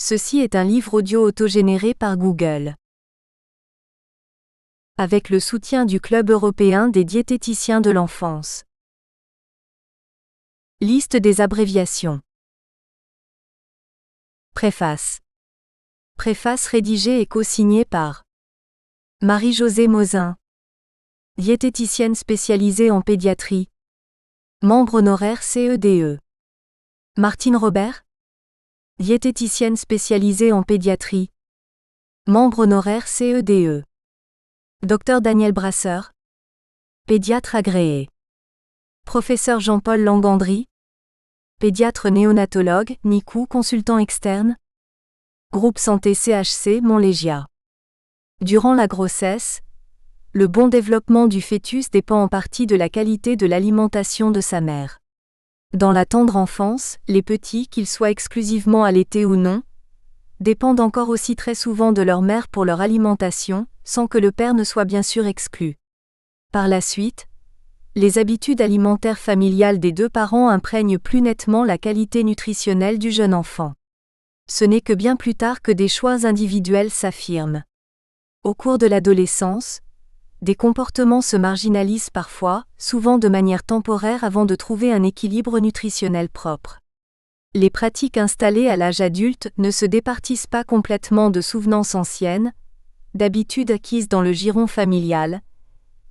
Ceci est un livre audio autogénéré par Google. Avec le soutien du Club européen des diététiciens de l'enfance. Liste des abréviations. Préface. Préface rédigée et co-signée par Marie-Josée Mozin, diététicienne spécialisée en pédiatrie, membre honoraire CEDE. Martine Robert, diététicienne spécialisée en pédiatrie, membre honoraire CEDE. Dr Daniel Brasseur, pédiatre agréé. Professeur Jean-Paul Langandry, pédiatre néonatologue, NICU consultant externe. Groupe Santé CHC Montlégia. Durant la grossesse, le bon développement du fœtus dépend en partie de la qualité de l'alimentation de sa mère. Dans la tendre enfance, les petits, qu'ils soient exclusivement allaités ou non, dépendent encore aussi très souvent de leur mère pour leur alimentation, sans que le père ne soit bien sûr exclu. Par la suite, les habitudes alimentaires familiales des deux parents imprègnent plus nettement la qualité nutritionnelle du jeune enfant. Ce n'est que bien plus tard que des choix individuels s'affirment. Au cours de l'adolescence, des comportements se marginalisent parfois, souvent de manière temporaire avant de trouver un équilibre nutritionnel propre. Les pratiques installées à l'âge adulte ne se départissent pas complètement de souvenances anciennes, d'habitudes acquises dans le giron familial,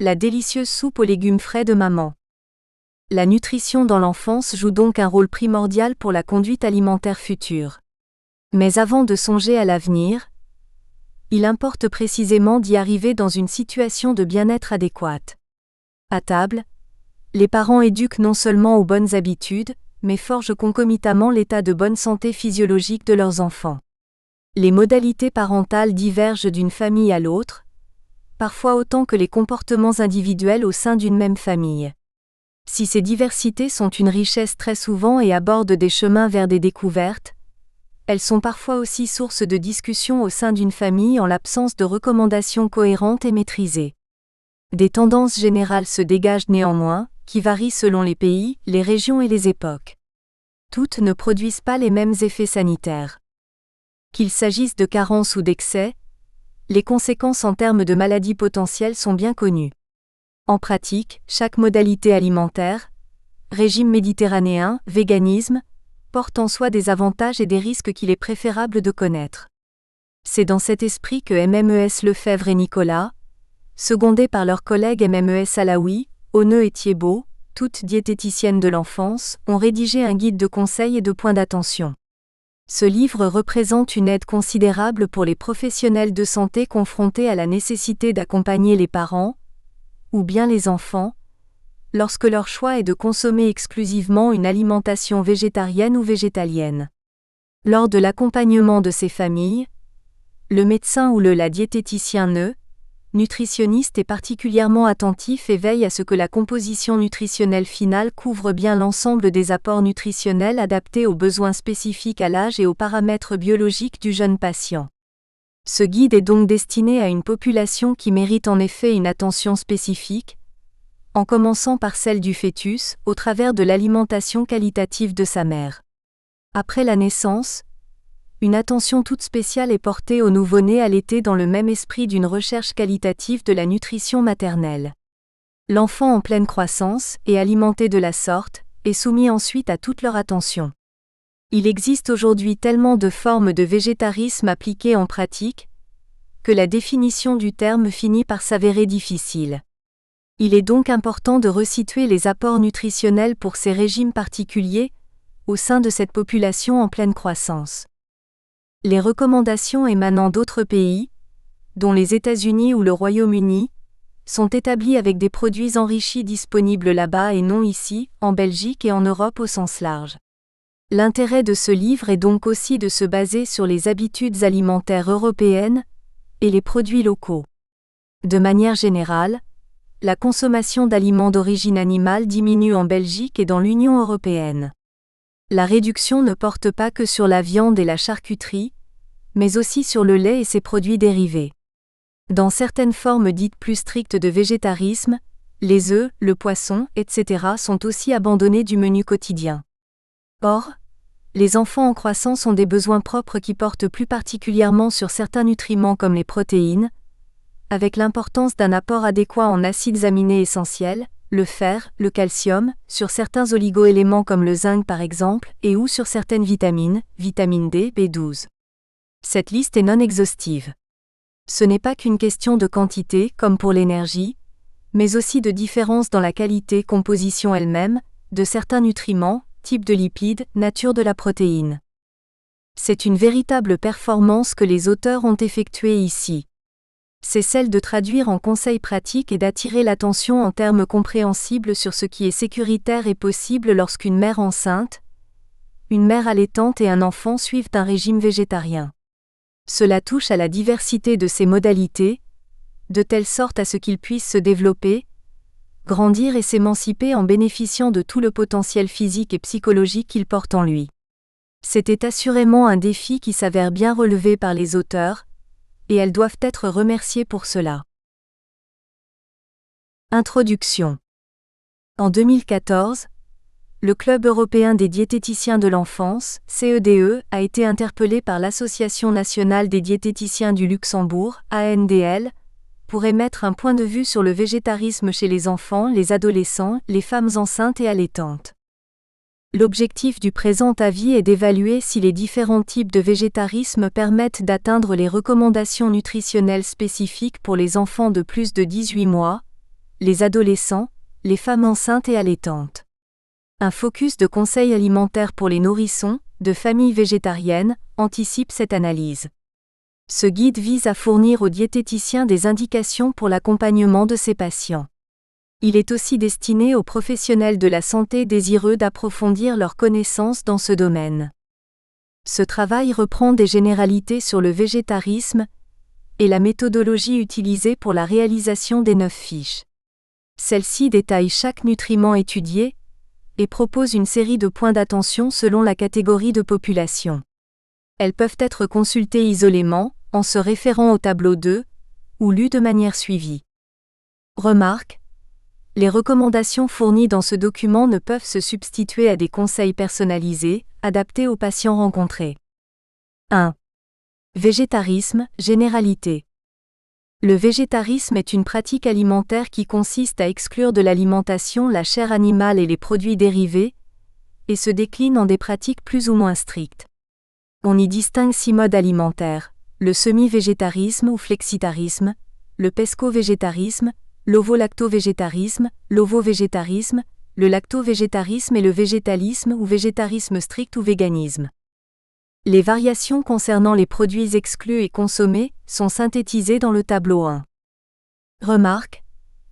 la délicieuse soupe aux légumes frais de maman. La nutrition dans l'enfance joue donc un rôle primordial pour la conduite alimentaire future. Mais avant de songer à l'avenir, il importe précisément d'y arriver dans une situation de bien-être adéquate. À table, les parents éduquent non seulement aux bonnes habitudes, mais forgent concomitamment l'état de bonne santé physiologique de leurs enfants. Les modalités parentales divergent d'une famille à l'autre, parfois autant que les comportements individuels au sein d'une même famille. Si ces diversités sont une richesse très souvent et abordent des chemins vers des découvertes, elles sont parfois aussi source de discussions au sein d'une famille en l'absence de recommandations cohérentes et maîtrisées. Des tendances générales se dégagent néanmoins, qui varient selon les pays, les régions et les époques. Toutes ne produisent pas les mêmes effets sanitaires. Qu'il s'agisse de carences ou d'excès, les conséquences en termes de maladies potentielles sont bien connues. En pratique, chaque modalité alimentaire, régime méditerranéen, véganisme, porte en soi des avantages et des risques qu'il est préférable de connaître. C'est dans cet esprit que MMES Lefebvre et Nicolas, secondés par leurs collègues MMES Alaoui, Oneux et Thiebaud, toutes diététiciennes de l'enfance, ont rédigé un guide de conseils et de points d'attention. Ce livre représente une aide considérable pour les professionnels de santé confrontés à la nécessité d'accompagner les parents, ou bien les enfants, lorsque leur choix est de consommer exclusivement une alimentation végétarienne ou végétalienne. Lors de l'accompagnement de ces familles, le médecin ou la diététicien nutritionniste est particulièrement attentif et veille à ce que la composition nutritionnelle finale couvre bien l'ensemble des apports nutritionnels adaptés aux besoins spécifiques à l'âge et aux paramètres biologiques du jeune patient. Ce guide est donc destiné à une population qui mérite en effet une attention spécifique, en commençant par celle du fœtus, au travers de l'alimentation qualitative de sa mère. Après la naissance, une attention toute spéciale est portée au nouveau-né allaité dans le même esprit d'une recherche qualitative de la nutrition maternelle. L'enfant en pleine croissance, et alimenté de la sorte, est soumis ensuite à toute leur attention. Il existe aujourd'hui tellement de formes de végétarisme appliquées en pratique, que la définition du terme finit par s'avérer difficile. Il est donc important de resituer les apports nutritionnels pour ces régimes particuliers, au sein de cette population en pleine croissance. Les recommandations émanant d'autres pays, dont les États-Unis ou le Royaume-Uni, sont établies avec des produits enrichis disponibles là-bas et non ici, en Belgique et en Europe au sens large. L'intérêt de ce livre est donc aussi de se baser sur les habitudes alimentaires européennes et les produits locaux. De manière générale, la consommation d'aliments d'origine animale diminue en Belgique et dans l'Union européenne. La réduction ne porte pas que sur la viande et la charcuterie, mais aussi sur le lait et ses produits dérivés. Dans certaines formes dites plus strictes de végétarisme, les œufs, le poisson, etc. sont aussi abandonnés du menu quotidien. Or, Les enfants en croissance ont des besoins propres qui portent plus particulièrement sur certains nutriments comme les protéines, avec l'importance d'un apport adéquat en acides aminés essentiels, le fer, le calcium, sur certains oligoéléments comme le zinc par exemple, et ou sur certaines vitamines, vitamine D, B12. Cette liste est non exhaustive. Ce n'est pas qu'une question de quantité, comme pour l'énergie, mais aussi de différence dans la qualité, composition elle-même, de certains nutriments, type de lipides, nature de la protéine. C'est une véritable performance que les auteurs ont effectuée ici. C'est celle de traduire en conseils pratiques et d'attirer l'attention en termes compréhensibles sur ce qui est sécuritaire et possible lorsqu'une mère enceinte, une mère allaitante et un enfant suivent un régime végétarien. Cela touche à la diversité de ces modalités, de telle sorte à ce qu'ils puissent se développer, grandir et s'émanciper en bénéficiant de tout le potentiel physique et psychologique qu'il porte en lui. C'était assurément un défi qui s'avère bien relevé par les auteurs, et elles doivent être remerciées pour cela. Introduction. En 2014, le Club européen des diététiciens de l'enfance, CEDE, a été interpellé par l'Association nationale des diététiciens du Luxembourg, ANDL, pour émettre un point de vue sur le végétarisme chez les enfants, les adolescents, les femmes enceintes et allaitantes. L'objectif du présent avis est d'évaluer si les différents types de végétarisme permettent d'atteindre les recommandations nutritionnelles spécifiques pour les enfants de plus de 18 mois, les adolescents, les femmes enceintes et allaitantes. Un focus de conseils alimentaires pour les nourrissons, de familles végétariennes, anticipe cette analyse. Ce guide vise à fournir aux diététiciens des indications pour l'accompagnement de ces patients. Il est aussi destiné aux professionnels de la santé désireux d'approfondir leurs connaissances dans ce domaine. Ce travail reprend des généralités sur le végétarisme et la méthodologie utilisée pour la réalisation des 9 fiches. Celle-ci détaille chaque nutriment étudié et propose une série de points d'attention selon la catégorie de population. Elles peuvent être consultées isolément, en se référant au tableau 2, ou lues de manière suivie. Remarque: les recommandations fournies dans ce document ne peuvent se substituer à des conseils personnalisés, adaptés aux patients rencontrés. 1. Végétarisme, généralité. Le végétarisme est une pratique alimentaire qui consiste à exclure de l'alimentation la chair animale et les produits dérivés, et se décline en des pratiques plus ou moins strictes. On y distingue 6 modes alimentaires: le semi-végétarisme ou flexitarisme, le pesco-végétarisme, l'ovo-lacto-végétarisme, l'ovo-végétarisme, le lacto-végétarisme et le végétalisme ou végétarisme strict ou véganisme. Les variations concernant les produits exclus et consommés sont synthétisées dans le tableau 1. Remarque: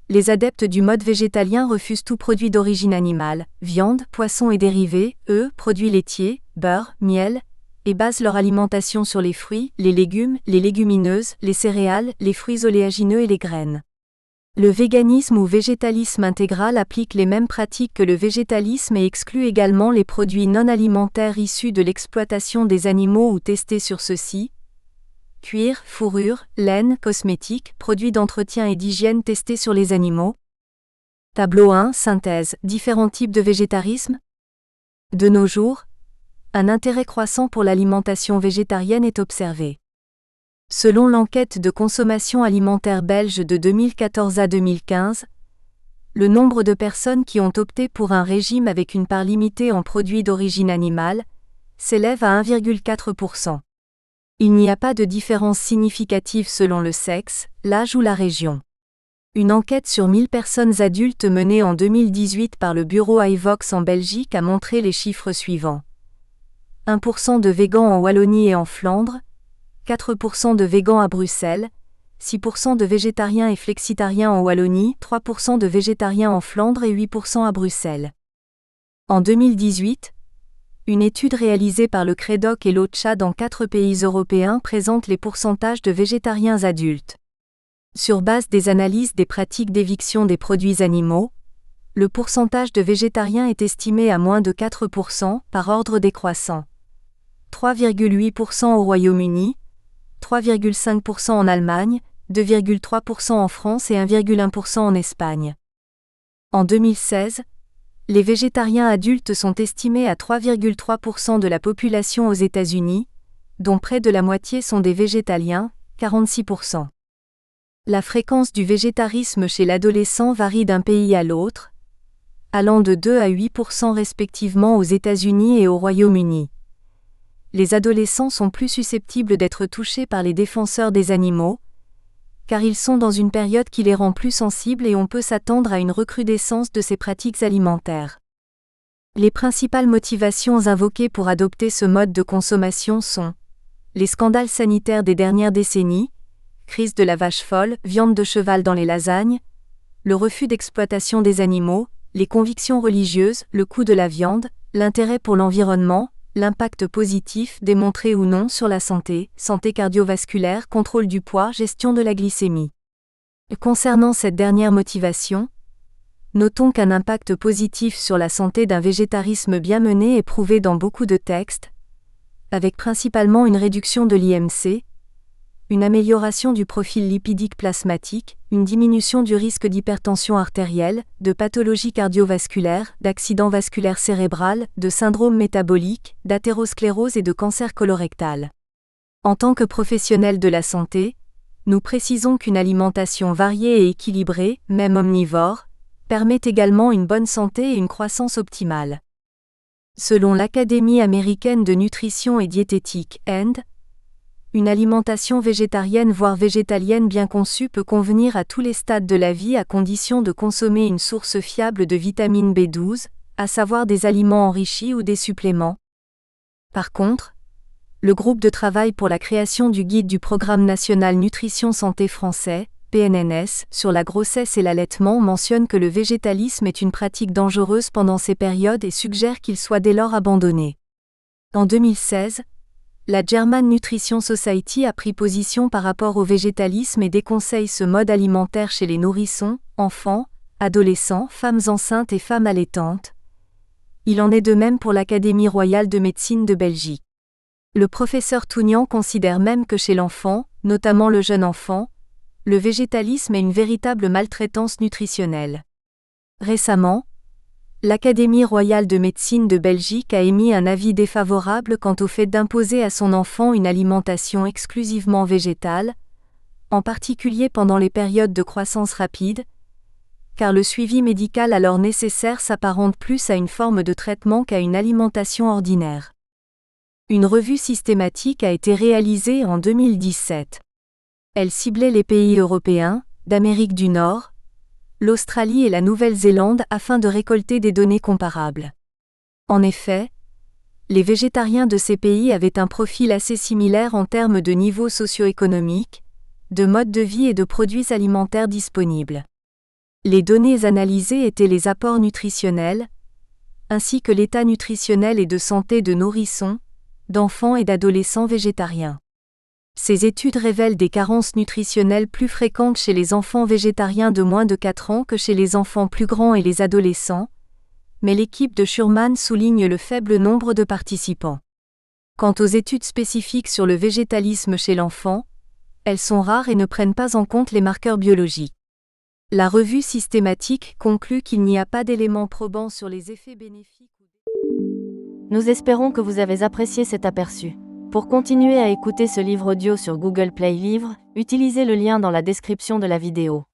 les adeptes du mode végétalien refusent tout produit d'origine animale, viande, poisson et dérivés, œufs, produits laitiers, beurre, miel, et basent leur alimentation sur les fruits, les légumes, les légumineuses, les céréales, les fruits oléagineux et les graines. Le véganisme ou végétalisme intégral applique les mêmes pratiques que le végétalisme et exclut également les produits non alimentaires issus de l'exploitation des animaux ou testés sur ceux-ci: cuir, fourrure, laine, cosmétiques, produits d'entretien et d'hygiène testés sur les animaux. Tableau 1, synthèse, différents types de végétarisme. De nos jours, un intérêt croissant pour l'alimentation végétarienne est observé. Selon l'enquête de consommation alimentaire belge de 2014 à 2015, le nombre de personnes qui ont opté pour un régime avec une part limitée en produits d'origine animale s'élève à 1,4%. Il n'y a pas de différence significative selon le sexe, l'âge ou la région. Une enquête sur 1000 personnes adultes menée en 2018 par le bureau iVox en Belgique a montré les chiffres suivants. 1% de végans en Wallonie et en Flandre, 4% de végans à Bruxelles, 6% de végétariens et flexitariens en Wallonie, 3% de végétariens en Flandre et 8% à Bruxelles. En 2018, une étude réalisée par le CREDOC et l'OCHA dans 4 pays européens présente les pourcentages de végétariens adultes. Sur base des analyses des pratiques d'éviction des produits animaux, le pourcentage de végétariens est estimé à moins de 4% par ordre décroissant. 3,8% au Royaume-Uni, 3,5% en Allemagne, 2,3% en France et 1,1% en Espagne. En 2016, Les végétariens adultes sont estimés à 3,3% de la population aux États-Unis, dont près de la moitié sont des végétaliens, 46%. La fréquence du végétarisme chez l'adolescent varie d'un pays à l'autre, allant de 2 à 8% respectivement aux États-Unis et au Royaume-Uni. Les adolescents sont plus susceptibles d'être touchés par les défenseurs des animaux, car ils sont dans une période qui les rend plus sensibles et on peut s'attendre à une recrudescence de ces pratiques alimentaires. Les principales motivations invoquées pour adopter ce mode de consommation sont les scandales sanitaires des dernières décennies, crise de la vache folle, viande de cheval dans les lasagnes, le refus d'exploitation des animaux, les convictions religieuses, le coût de la viande, l'intérêt pour l'environnement, l'impact positif démontré ou non sur la santé, santé cardiovasculaire, contrôle du poids, gestion de la glycémie. Concernant cette dernière motivation, notons qu'un impact positif sur la santé d'un végétarisme bien mené est prouvé dans beaucoup de textes, avec principalement une réduction de l'IMC, une amélioration du profil lipidique plasmatique, une diminution du risque d'hypertension artérielle, de pathologie cardiovasculaire, d'accident vasculaire cérébral, de syndrome métabolique, d'athérosclérose et de cancer colorectal. En tant que professionnels de la santé, nous précisons qu'une alimentation variée et équilibrée, même omnivore, permet également une bonne santé et une croissance optimale. Selon l'Académie américaine de nutrition et diététique, END, une alimentation végétarienne voire végétalienne bien conçue peut convenir à tous les stades de la vie à condition de consommer une source fiable de vitamine B12, à savoir des aliments enrichis ou des suppléments. Par contre, le groupe de travail pour la création du guide du Programme national nutrition santé français, PNNS, sur la grossesse et l'allaitement mentionne que le végétalisme est une pratique dangereuse pendant ces périodes et suggère qu'il soit dès lors abandonné. En 2016, la German Nutrition Society a pris position par rapport au végétalisme et déconseille ce mode alimentaire chez les nourrissons, enfants, adolescents, femmes enceintes et femmes allaitantes. Il en est de même pour l'Académie royale de médecine de Belgique. Le professeur Tounian considère même que chez l'enfant, notamment le jeune enfant, le végétalisme est une véritable maltraitance nutritionnelle. Récemment, l'Académie royale de médecine de Belgique a émis un avis défavorable quant au fait d'imposer à son enfant une alimentation exclusivement végétale, en particulier pendant les périodes de croissance rapide, car le suivi médical alors nécessaire s'apparente plus à une forme de traitement qu'à une alimentation ordinaire. Une revue systématique a été réalisée en 2017. Elle ciblait les pays européens, d'Amérique du Nord, l'Australie et la Nouvelle-Zélande afin de récolter des données comparables. En effet, les végétariens de ces pays avaient un profil assez similaire en termes de niveau socio-économique, de mode de vie et de produits alimentaires disponibles. Les données analysées étaient les apports nutritionnels, ainsi que l'état nutritionnel et de santé de nourrissons, d'enfants et d'adolescents végétariens. Ces études révèlent des carences nutritionnelles plus fréquentes chez les enfants végétariens de moins de 4 ans que chez les enfants plus grands et les adolescents, mais l'équipe de Schurman souligne le faible nombre de participants. Quant aux études spécifiques sur le végétalisme chez l'enfant, elles sont rares et ne prennent pas en compte les marqueurs biologiques. La revue systématique conclut qu'il n'y a pas d'éléments probants sur les effets bénéfiques. Nous espérons que vous avez apprécié cet aperçu. Pour continuer à écouter ce livre audio sur Google Play Livres, utilisez le lien dans la description de la vidéo.